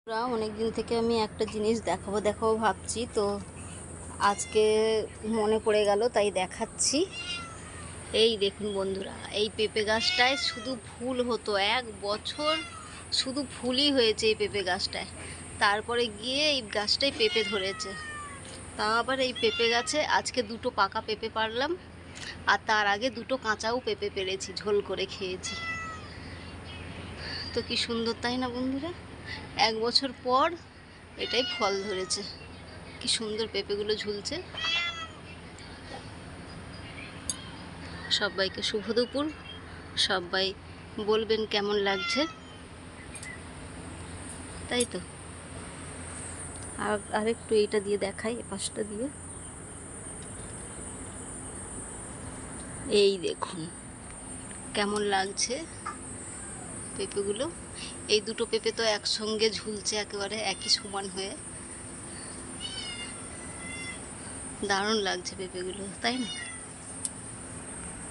অনেক দিন থেকে আমি একটা জিনিস দেখাবো ভাবছি, তো আজকে মনে পড়ে গেল তাই দেখাচ্ছি। এই দেখুন বন্ধুরা, এই পেঁপে গাছটায় শুধু ফুল হতো, 1 বছর শুধু ফুলই হয়েছে এই পেঁপে গাছটায়। তারপরে গিয়ে এই গাছটায় পেঁপে ধরেছে। তা আবার এই পেঁপে গাছে আজকে 2টো পাকা পেঁপে পারলাম, আর তার আগে 2টো কাঁচাও পেঁপে পেরেছি, ঝোল করে খেয়েছি। তো কি সুন্দর, তাই না বন্ধুরা? 1 বছর পর এটাই ফল ধরেছে। কি সুন্দর পেঁপেগুলো ঝুলছে। সবাইকে শুভ দুপুর। সবাই বলবেন কেমন লাগছে, তাই তো। আরেকটু এইটা দিয়ে দেখাই, পাশটা দিয়ে। এই দেখুন কেমন লাগছে পেঁপেগুলো। এই 2টো পেঁপে তো একসঙ্গে ঝুলছে একেবারে একই সমান হয়ে। দারুণ লাগছে পেঁপেগুলো, তাই না?